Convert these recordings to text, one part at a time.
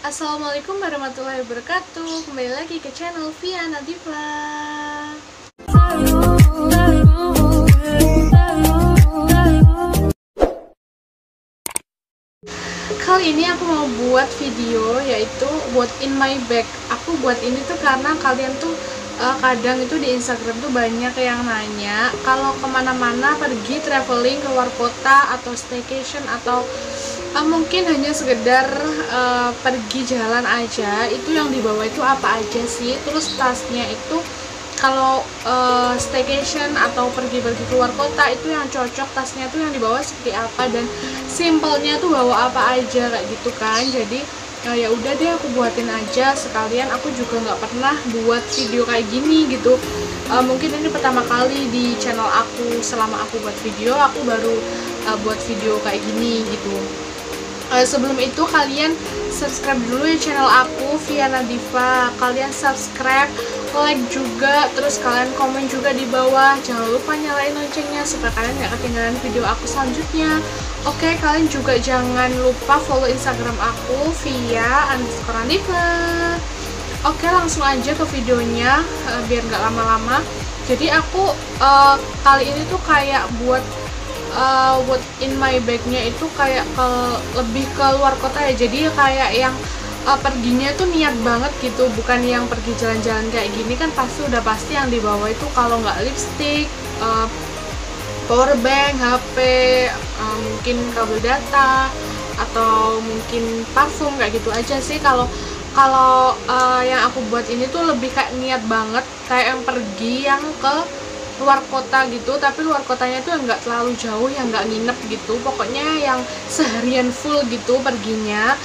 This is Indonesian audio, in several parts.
Assalamualaikum warahmatullahi wabarakatuh. Kembali lagi ke channel Via Nadifa. Kali ini aku mau buat video yaitu what in my bag. Aku buat ini tuh karena kalian tuh kadang itu di Instagram tuh banyak yang nanya kalau kemana-mana pergi traveling ke luar kota atau staycation atau mungkin hanya sekedar pergi jalan aja, itu yang dibawa itu apa aja sih, terus tasnya itu kalau staycation atau pergi-pergi keluar kota itu yang cocok tasnya tuh yang dibawa seperti apa dan simpelnya tuh bawa apa aja kayak gitu kan. Jadi ya udah deh aku buatin aja sekalian, aku juga nggak pernah buat video kayak gini gitu. Mungkin ini pertama kali di channel aku, selama aku buat video aku baru buat video kayak gini gitu. Sebelum itu kalian subscribe dulu ya channel aku Via Nadifa. Kalian subscribe, like juga, terus kalian komen juga di bawah. Jangan lupa nyalain loncengnya supaya kalian gak ketinggalan video aku selanjutnya. Oke, kalian juga jangan lupa follow Instagram aku Via_Nadifa. Oke, langsung aja ke videonya biar gak lama-lama. Jadi aku kali ini tuh kayak buat what in my bag-nya itu kayak lebih ke luar kota ya. Jadi kayak yang perginya tuh niat banget gitu, bukan yang pergi jalan-jalan kayak gini kan pasti yang dibawa itu kalau nggak lipstick, power bank, HP, mungkin kabel data atau mungkin parfum kayak gitu aja sih. Kalau yang aku buat ini tuh lebih kayak niat banget, kayak yang pergi yang ke luar kota gitu, tapi luar kotanya tuh nggak terlalu jauh, yang nggak nginep gitu, pokoknya yang seharian full gitu perginya.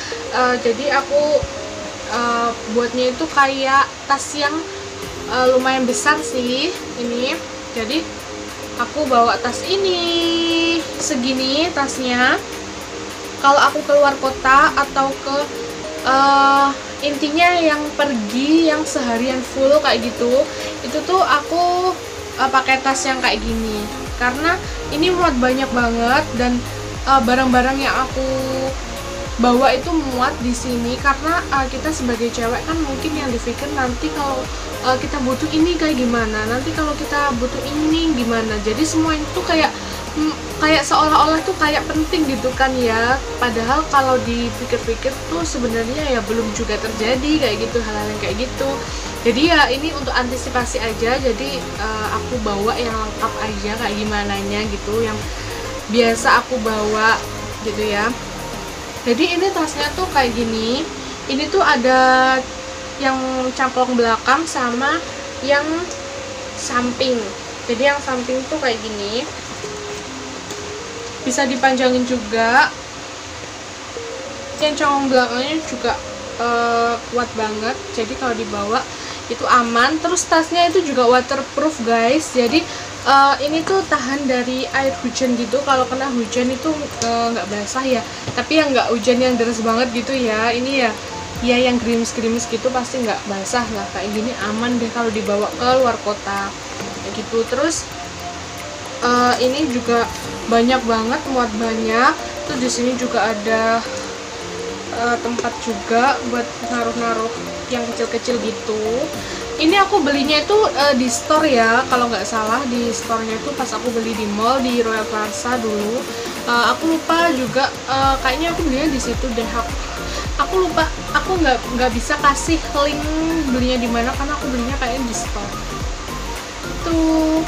Jadi aku buatnya itu kayak tas yang lumayan besar sih ini. Jadi aku bawa tas ini segini tasnya kalau aku keluar kota atau ke intinya yang pergi yang seharian full kayak gitu. Itu tuh aku pakai tas yang kayak gini karena ini muat banyak banget dan barang-barang yang aku bawa itu muat di sini karena kita sebagai cewek kan mungkin yang dipikir nanti kalau kita butuh ini kayak gimana, nanti kalau kita butuh ini gimana. Jadi semua itu kayak seolah-olah tuh kayak penting gitu kan ya, padahal kalau dipikir-pikir tuh sebenarnya ya belum juga terjadi kayak gitu, hal-hal yang kayak gitu. Jadi ya ini untuk antisipasi aja, jadi aku bawa yang lengkap aja kayak gimana nya gitu, yang biasa aku bawa gitu ya. Jadi ini tasnya tuh kayak gini, ini tuh ada yang camplong belakang sama yang samping. Jadi yang samping tuh kayak gini, bisa dipanjangin juga. Yang camplong belakangnya juga kuat banget, jadi kalau dibawa itu aman. Terus tasnya itu juga waterproof guys, jadi ini tuh tahan dari air hujan gitu. Kalau kena hujan itu nggak basah ya, tapi yang nggak hujan yang deras banget gitu ya, ini ya yang gerimis-gerimis gitu pasti nggak basah lah. Kayak gini aman deh kalau dibawa ke luar kota kayak gitu. Terus ini juga banyak banget, muat banyak. Terus di sini juga ada tempat juga buat naruh-naruh yang kecil-kecil gitu. Ini aku belinya itu di store ya, kalau nggak salah di store-nya itu pas aku beli di mall di Royal Plaza dulu. Aku lupa juga, kayaknya aku belinya di situ deh. Aku lupa, aku nggak bisa kasih link belinya di mana karena aku belinya kayaknya di store. Tuh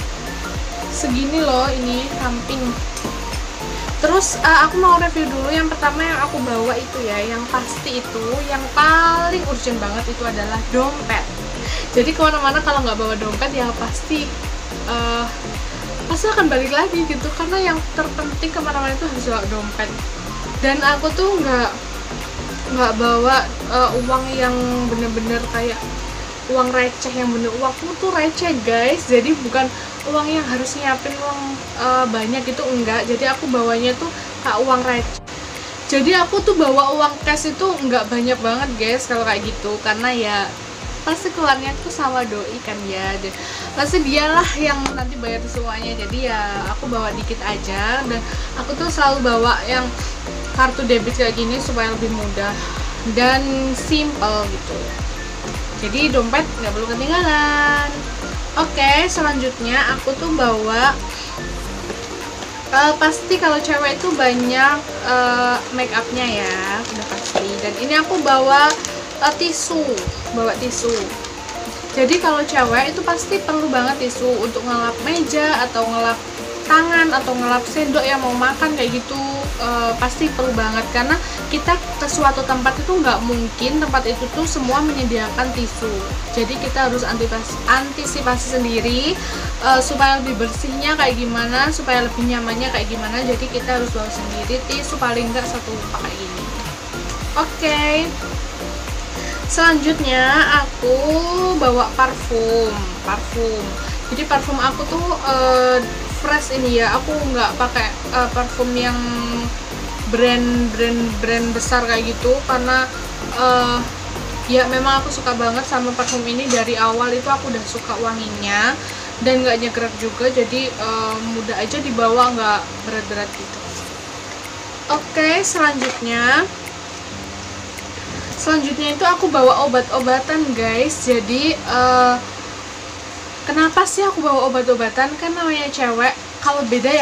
segini loh ini samping. Terus aku mau review dulu. Yang pertama yang aku bawa itu ya, yang pasti itu yang paling urgent banget itu adalah dompet. Jadi kemana-mana kalau nggak bawa dompet ya pasti akan balik lagi gitu, karena yang terpenting kemana-mana itu harus bawa dompet. Dan aku tuh nggak bawa uang yang bener-bener kayak uang receh, yang bener uangku tuh receh guys, jadi bukan uang yang harus nyiapin uang banyak itu enggak. Jadi aku bawanya tuh kayak uang receh. Jadi aku tuh bawa uang cash itu enggak banyak banget guys kalau kayak gitu, karena ya pasti keluarnya tuh sama doi kan ya, dan pasti dialah yang nanti bayar semuanya. Jadi ya aku bawa dikit aja, dan aku tuh selalu bawa yang kartu debit kayak gini supaya lebih mudah dan simple gitu. Jadi dompet nggak perlu ketinggalan. Oke, selanjutnya aku tuh bawa pasti kalau cewek itu banyak make upnya ya, udah pasti. Dan ini aku bawa tisu. Jadi kalau cewek itu pasti perlu banget tisu untuk ngelap meja atau ngelap tangan atau ngelap sendok yang mau makan kayak gitu. Pasti perlu banget karena kita ke suatu tempat itu nggak mungkin tempat itu tuh semua menyediakan tisu. Jadi kita harus antisipasi sendiri supaya lebih bersihnya kayak gimana, supaya lebih nyamannya kayak gimana. Jadi kita harus bawa sendiri tisu, paling nggak satu pakai ini. Oke. Selanjutnya aku bawa parfum. Jadi parfum aku tuh fresh ini ya. Aku nggak pakai parfum yang brand besar kayak gitu karena ya memang aku suka banget sama parfum ini. Dari awal itu aku udah suka wanginya dan nggak nyegerak juga, jadi mudah aja dibawa, nggak berat-berat gitu. Oke, selanjutnya itu aku bawa obat-obatan guys. Jadi kenapa sih aku bawa obat-obatan? Kan namanya cewek. Kalau beda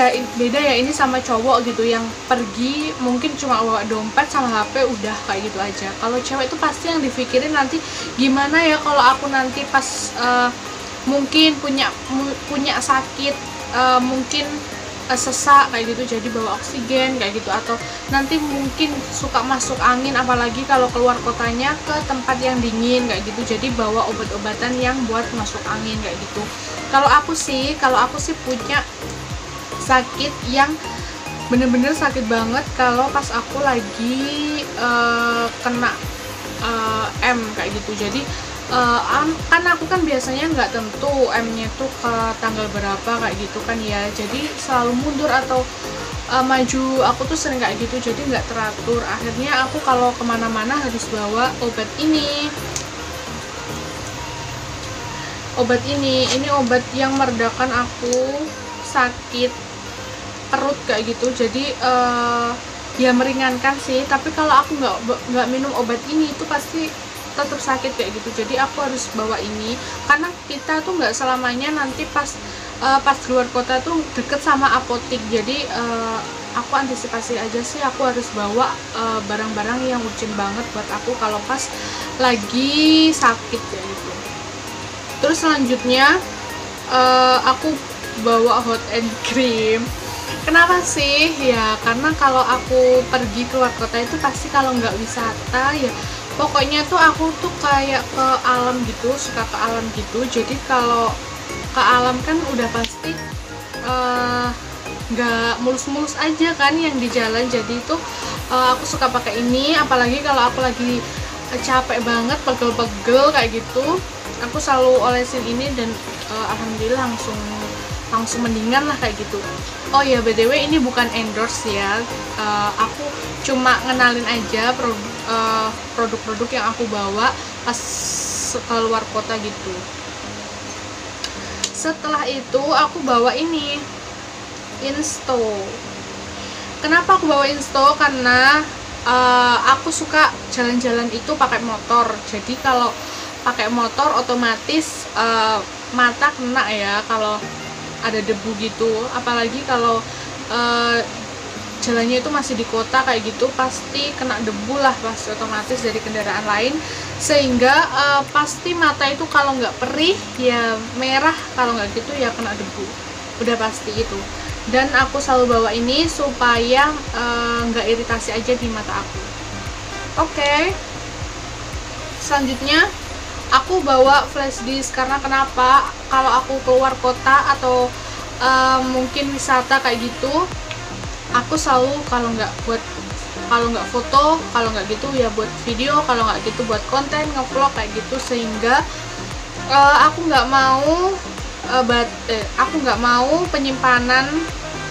ya ini sama cowok gitu yang pergi mungkin cuma bawa dompet sama HP udah kayak gitu aja. Kalau cewek itu pasti yang dipikirin nanti gimana ya kalau aku nanti pas mungkin punya sakit, mungkin sesak kayak gitu, jadi bawa oksigen kayak gitu, atau nanti mungkin suka masuk angin apalagi kalau keluar kotanya ke tempat yang dingin kayak gitu, jadi bawa obat-obatan yang buat masuk angin kayak gitu. Kalau aku sih punya sakit yang bener-bener sakit banget kalau pas aku lagi kena M kayak gitu. Jadi kan aku kan biasanya nggak tentu M-nya tuh ke tanggal berapa kayak gitu kan ya, jadi selalu mundur atau maju. Aku tuh sering kayak gitu, jadi nggak teratur. Akhirnya aku kalau kemana-mana harus bawa obat ini. Ini obat yang meredakan aku sakit perut kayak gitu. Jadi ya meringankan sih, tapi kalau aku nggak minum obat ini itu pasti tetap sakit kayak gitu. Jadi aku harus bawa ini karena kita tuh nggak selamanya nanti pas luar kota tuh deket sama apotik. Jadi aku antisipasi aja sih, aku harus bawa barang-barang yang urgent banget buat aku kalau pas lagi sakit kayak gitu. Terus selanjutnya aku bawa hot and cream. Kenapa sih? Ya karena kalau aku pergi keluar kota itu pasti kalau nggak wisata ya pokoknya tuh aku tuh kayak ke alam gitu, suka ke alam gitu. Jadi kalau ke alam kan udah pasti nggak mulus-mulus aja kan yang di jalan. Jadi itu aku suka pakai ini, apalagi kalau aku lagi capek banget, pegel-pegel kayak gitu, aku selalu olesin ini dan alhamdulillah langsung mendingan lah kayak gitu. Oh ya, BTW ini bukan endorse ya, aku cuma ngenalin aja produk-produk yang aku bawa pas keluar kota gitu. Setelah itu aku bawa ini Insto. Kenapa aku bawa Insto? Karena aku suka jalan-jalan itu pakai motor. Jadi kalau pakai motor otomatis mata kena ya kalau ada debu gitu, apalagi kalau jalannya itu masih di kota kayak gitu pasti kena debu lah pasti otomatis dari kendaraan lain, sehingga pasti mata itu kalau nggak perih ya merah, kalau nggak gitu ya kena debu, udah pasti itu. Dan aku selalu bawa ini supaya nggak iritasi aja di mata aku. Oke. Selanjutnya aku bawa flash disk karena kenapa? Kalau aku keluar kota atau mungkin wisata kayak gitu, aku selalu kalau nggak foto, kalau nggak gitu ya buat video, kalau nggak gitu buat konten ngevlog kayak gitu, sehingga aku nggak mau penyimpanan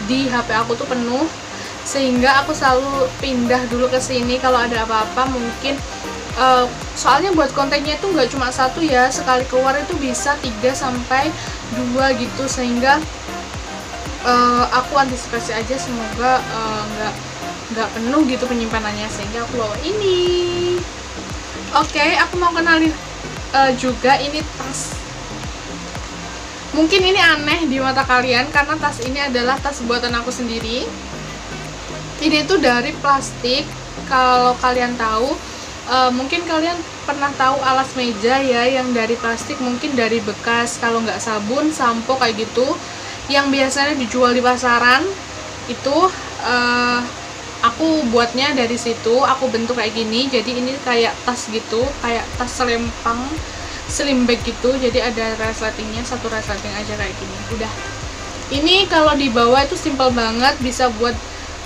di HP aku tuh penuh, sehingga aku selalu pindah dulu ke sini kalau ada apa-apa mungkin. Soalnya buat kontennya itu nggak cuma satu ya, sekali keluar itu bisa 3-2 gitu, sehingga aku antisipasi aja semoga nggak penuh gitu penyimpanannya, sehingga aku bawa ini. Oke, aku mau kenalin juga ini tas. Mungkin ini aneh di mata kalian karena tas ini adalah tas buatan aku sendiri. Ini tuh dari plastik. Kalau kalian tahu, mungkin kalian pernah tahu alas meja ya yang dari plastik, mungkin dari bekas kalau nggak sabun, sampo kayak gitu, yang biasanya dijual di pasaran. Itu aku buatnya dari situ, aku bentuk kayak gini. Jadi ini kayak tas gitu, kayak tas selempang, slim bag gitu. Jadi ada resletingnya, satu resleting aja kayak gini. Udah. Ini kalau dibawa itu simple banget, bisa buat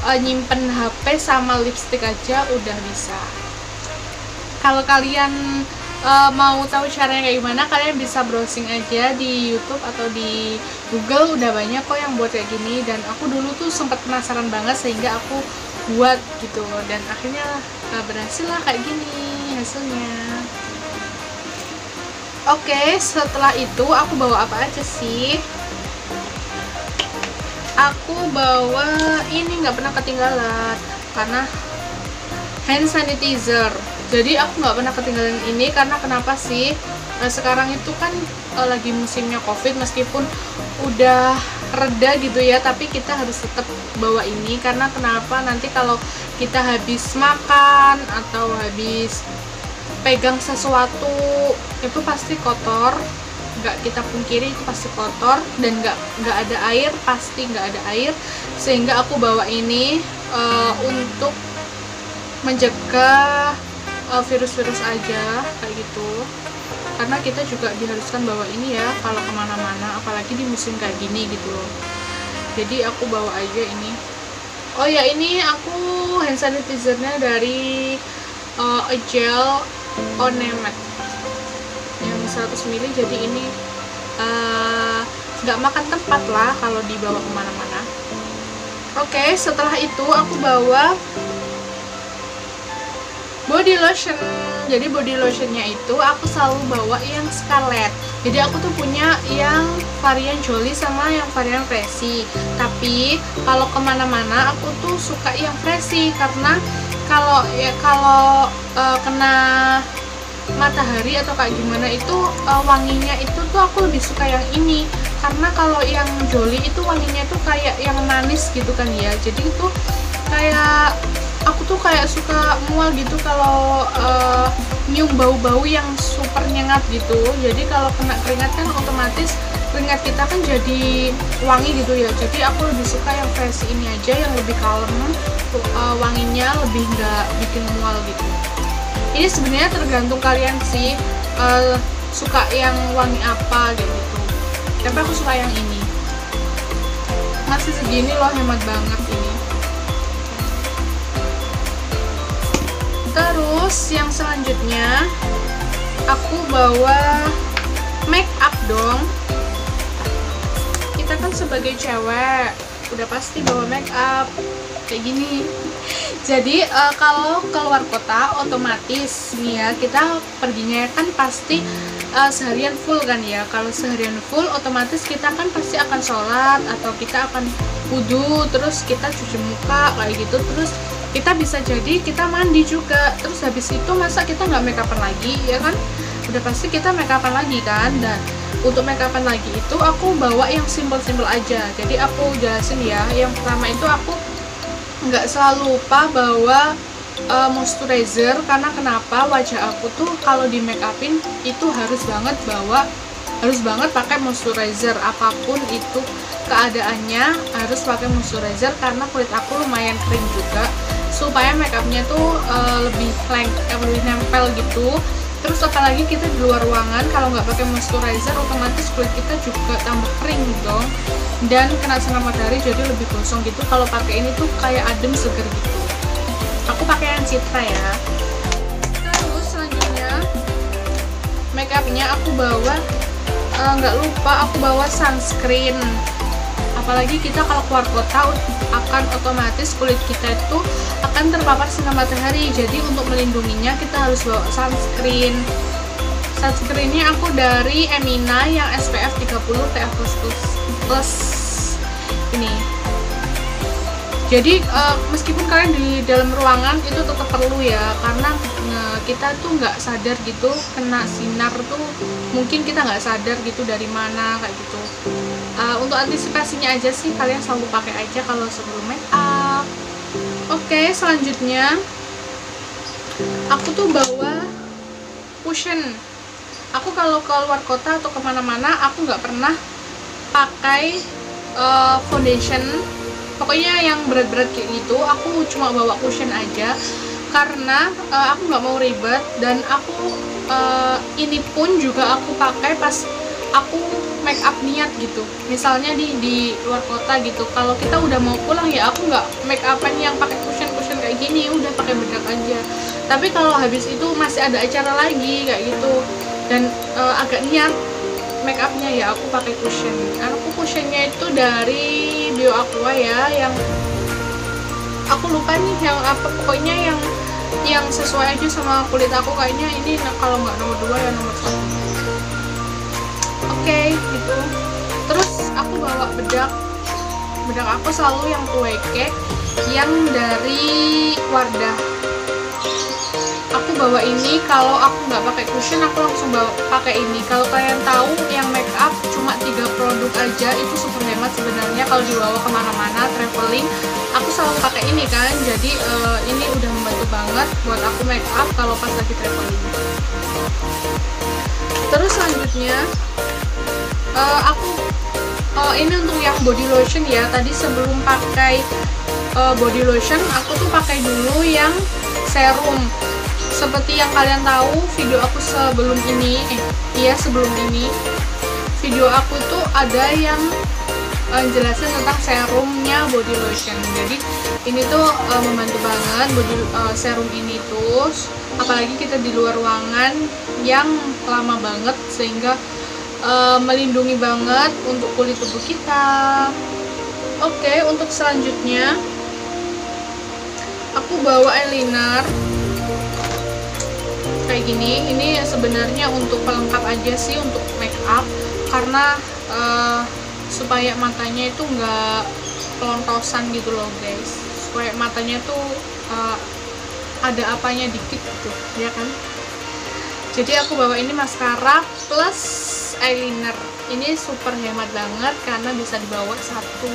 nyimpen HP sama lipstick aja udah bisa. Kalau kalian mau tahu caranya kayak gimana, kalian bisa browsing aja di YouTube atau di Google, udah banyak kok yang buat kayak gini. Dan aku dulu tuh sempat penasaran banget sehingga aku buat gitu, dan akhirnya berhasil lah kayak gini hasilnya. Oke, setelah itu aku bawa apa aja sih? Aku bawa ini, nggak pernah ketinggalan, karena hand sanitizer. Jadi aku nggak pernah ketinggalan ini karena kenapa sih? Sekarang itu kan lagi musimnya COVID, meskipun udah reda gitu ya, tapi kita harus tetap bawa ini. Karena kenapa? Nanti kalau kita habis makan atau habis pegang sesuatu itu pasti kotor, nggak kita pungkiri itu pasti kotor, dan nggak ada air, pasti nggak ada air. Sehingga aku bawa ini untuk mencegah virus-virus aja kayak gitu. Karena kita juga diharuskan bawa ini ya kalau kemana-mana, apalagi di musim kayak gini gitu loh. Jadi aku bawa aja ini. Oh ya, ini aku hand sanitizer-nya dari Gel Onemat yang 100 ml. Jadi ini nggak makan tempat lah kalau dibawa kemana-mana. Oke, setelah itu aku bawa body lotion. Jadi body lotionnya itu aku selalu bawa yang Scarlett. Jadi aku tuh punya yang varian Jolly sama yang varian Freshy. Tapi kalau kemana-mana aku tuh suka yang Freshy, karena kalau kena matahari atau kayak gimana itu wanginya itu tuh aku lebih suka yang ini. Karena kalau yang Jolly itu wanginya tuh kayak yang manis gitu kan ya. Jadi itu kayak aku tuh kayak suka mual gitu kalau nyium bau-bau yang super nyengat gitu. Jadi kalau kena keringat kan otomatis keringat kita kan jadi wangi gitu ya. Jadi aku lebih suka yang Freshy ini aja, yang lebih kalem, wanginya lebih nggak bikin mual gitu. Ini sebenarnya tergantung kalian sih suka yang wangi apa gitu. Tapi aku suka yang ini. Masih segini loh, hemat banget ini. Terus yang selanjutnya aku bawa make up dong. Kita kan sebagai cewek udah pasti bawa make up kayak gini. Jadi kalau keluar kota otomatis nih ya, kita perginya kan pasti seharian full kan ya. Kalau seharian full otomatis kita kan pasti akan sholat atau kita akan wudu, terus kita cuci muka kayak gitu. Terus kita bisa jadi kita mandi juga. Terus habis itu masa kita nggak make upan lagi ya kan? Udah pasti kita make upan lagi kan. Dan untuk make upan lagi itu aku bawa yang simple-simple aja. Jadi aku jelasin ya. Yang pertama itu aku nggak selalu lupa bawa moisturizer. Karena kenapa? Wajah aku tuh kalau di make upin itu harus banget pakai moisturizer. Apapun itu keadaannya harus pakai moisturizer, karena kulit aku lumayan kering juga, supaya make upnya tuh lebih nempel gitu. Terus apalagi kita di luar ruangan, kalau nggak pakai moisturizer otomatis kulit kita juga tambah kering dong, dan kena sinar matahari jadi lebih gosong gitu. Kalau pakai ini tuh kayak adem seger gitu. Aku pakai yang Citra ya. Terus selanjutnya make upnya aku bawa nggak lupa aku bawa sunscreen. Apalagi kita kalau keluar kota akan otomatis kulit kita itu akan terpapar sinar matahari. Jadi untuk melindunginya kita harus bawa sunscreen. Sunscreennya aku dari Emina yang SPF 30 PA++ ini. Jadi meskipun kalian di dalam ruangan itu tetap perlu ya, karena kita tuh nggak sadar gitu kena sinar tuh, mungkin kita nggak sadar gitu dari mana kayak gitu. Untuk antisipasinya aja sih kalian selalu pakai aja kalau sebelum make up. Oke, selanjutnya aku tuh bawa cushion. Aku kalau keluar kota atau kemana-mana aku nggak pernah pakai foundation, pokoknya yang berat-berat kayak gitu. Aku cuma bawa cushion aja karena aku nggak mau ribet, dan aku ini pun juga aku pakai pas aku make up niat gitu. Misalnya di luar kota gitu, kalau kita udah mau pulang ya aku nggak make upan yang pakai cushion kayak gini, udah pakai bedak aja. Tapi kalau habis itu masih ada acara lagi kayak gitu dan agak niat make upnya, ya aku pakai cushion. Aku cushionnya itu dari Bio Aqua ya, yang aku lupa nih yang apa, pokoknya yang sesuai aja sama kulit aku. Kayaknya ini kalau nggak nomor 2 ya nomor 1. Oke, gitu. Terus aku bawa bedak aku selalu yang Kueke yang dari Wardah. Aku bawa ini kalau aku nggak pakai cushion, aku langsung bawa pakai ini. Kalau kalian tahu yang make up cuma 3 produk aja itu super hemat sebenarnya kalau dibawa kemana-mana traveling. Aku selalu pakai ini kan, jadi ini udah membantu banget buat aku make up kalau pas lagi traveling. Terus selanjutnya aku ini untuk yang body lotion ya. Tadi sebelum pakai body lotion aku tuh pakai dulu yang serum. Seperti yang kalian tahu video aku sebelum ini, sebelum ini video aku tuh ada yang jelasin tentang serumnya body lotion. Jadi ini tuh membantu banget serum ini tuh, apalagi kita di luar ruangan yang lama banget, sehingga melindungi banget untuk kulit tubuh kita. Oke, untuk selanjutnya aku bawa eyeliner kayak gini. Ini sebenarnya untuk pelengkap aja sih, untuk make up, karena supaya matanya itu nggak pelontosan gitu loh guys, supaya matanya tuh ada apanya dikit gitu ya kan. Jadi aku bawa ini maskara plus eyeliner. Ini super hemat banget karena bisa dibawa satu,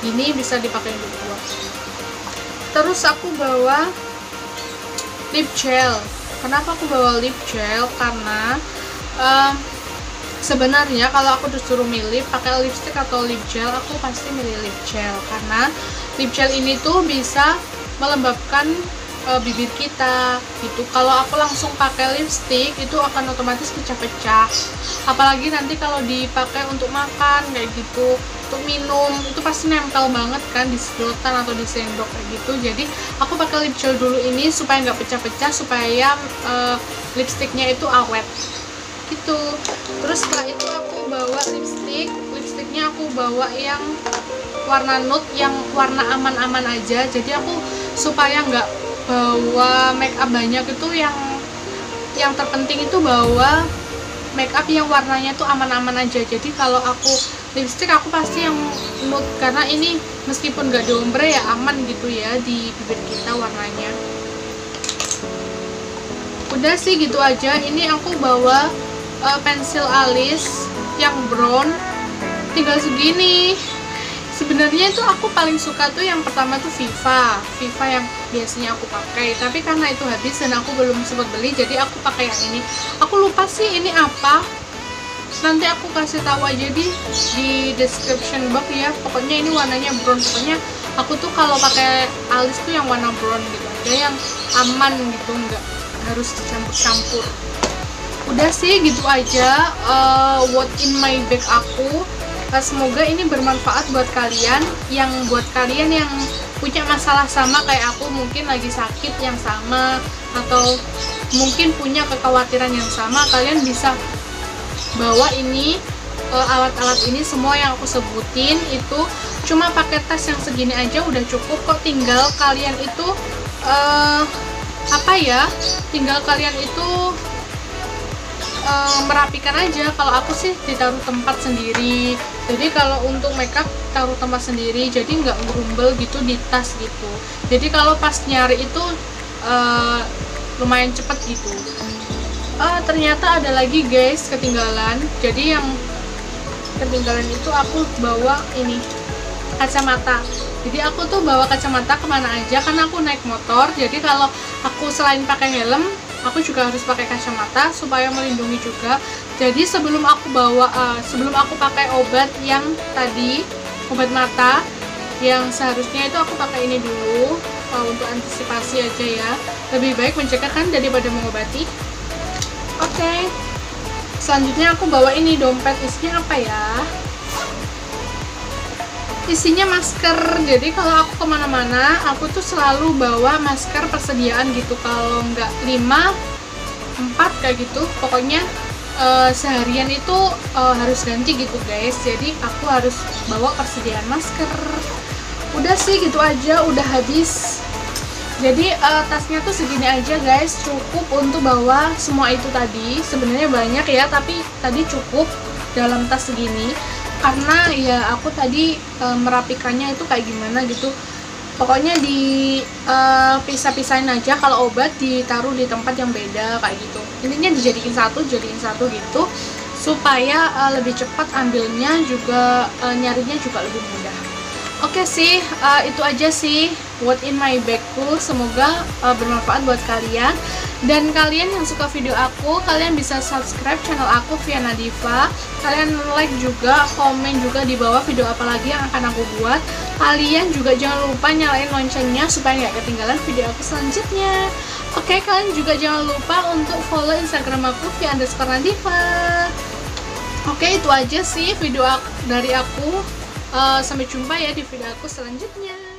ini bisa dipakai 2. Terus aku bawa lip gel. Kenapa aku bawa lip gel? Karena sebenarnya kalau aku disuruh milih pakai lipstick atau lip gel, aku pasti milih lip gel, karena lip gel ini tuh bisa melembabkan bibir kita gitu. Kalau aku langsung pakai lipstick itu akan otomatis pecah-pecah, apalagi nanti kalau dipakai untuk makan kayak gitu, untuk minum itu pasti nempel banget kan di sedotan atau di sendok kayak gitu. Jadi aku pakai lip gel dulu ini supaya nggak pecah-pecah, supaya lipsticknya itu awet gitu. Terus setelah itu aku bawa lipsticknya aku bawa yang warna nude, yang warna aman-aman aja. Jadi aku supaya nggak bawa make up banyak, itu yang terpenting itu bawa make up yang warnanya tuh aman-aman aja. Jadi kalau aku lipstick aku pasti yang nude, karena ini meskipun gak diombre ya aman gitu ya di bibir kita warnanya. Udah sih gitu aja. Ini aku bawa pensil alis yang brown, tinggal segini. Sebenarnya itu aku paling suka tuh yang pertama tuh Viva yang biasanya aku pakai, tapi karena itu habis dan aku belum sempat beli, jadi aku pakai yang ini. Aku lupa sih ini apa, nanti aku kasih tahu aja di description box ya. Pokoknya ini warnanya brown. Pokoknya aku tuh kalau pakai alis tuh yang warna brown gitu aja, yang aman gitu, nggak harus dicampur-campur. Udah sih gitu aja what in my bag aku. Semoga ini bermanfaat buat kalian, yang punya masalah sama kayak aku, mungkin lagi sakit yang sama atau mungkin punya kekhawatiran yang sama. Kalian bisa bawa ini, alat-alat ini semua yang aku sebutin itu cuma pakai tas yang segini aja udah cukup kok. Tinggal kalian itu tinggal kalian itu merapikan aja. Kalau aku sih ditaruh tempat sendiri, jadi kalau untuk makeup taruh tempat sendiri, jadi nggak gerumbel gitu di tas gitu. Jadi kalau pas nyari itu lumayan cepet gitu. Ternyata ada lagi guys ketinggalan. Jadi yang ketinggalan itu aku bawa ini kacamata. Jadi aku tuh bawa kacamata kemana aja karena aku naik motor. Jadi kalau aku selain pakai helm, aku juga harus pakai kacamata supaya melindungi juga. Jadi sebelum aku pakai obat yang tadi, obat mata yang seharusnya itu aku pakai ini dulu untuk antisipasi aja ya. Lebih baik mencegah kan daripada mengobati. Oke. Selanjutnya aku bawa ini dompet, isinya apa ya? Isinya masker. Jadi kalau aku kemana-mana, aku tuh selalu bawa masker persediaan gitu. Kalau nggak 5, 4 kayak gitu. Pokoknya seharian itu harus ganti gitu guys. Jadi aku harus bawa persediaan masker. Udah sih gitu aja, udah habis. Jadi tasnya tuh segini aja guys, cukup untuk bawa semua itu tadi. Sebenarnya banyak ya, tapi tadi cukup dalam tas segini. Karena ya aku tadi merapikannya itu kayak gimana gitu. Pokoknya di pisah-pisahin aja. Kalau obat ditaruh di tempat yang beda kayak gitu. Intinya dijadiin satu gitu supaya lebih cepat ambilnya juga, nyarinya juga lebih mudah. Oke sih, itu aja sih what in my bagku. Semoga bermanfaat buat kalian. Dan kalian yang suka video aku, kalian bisa subscribe channel aku Viana Diva. Kalian like juga, komen juga di bawah video apa lagi yang akan aku buat. Kalian juga jangan lupa nyalain loncengnya supaya nggak ketinggalan video aku selanjutnya. Oke, kalian juga jangan lupa untuk follow Instagram aku @Diva. Oke, itu aja sih video dari aku. Sampai jumpa ya di video aku selanjutnya.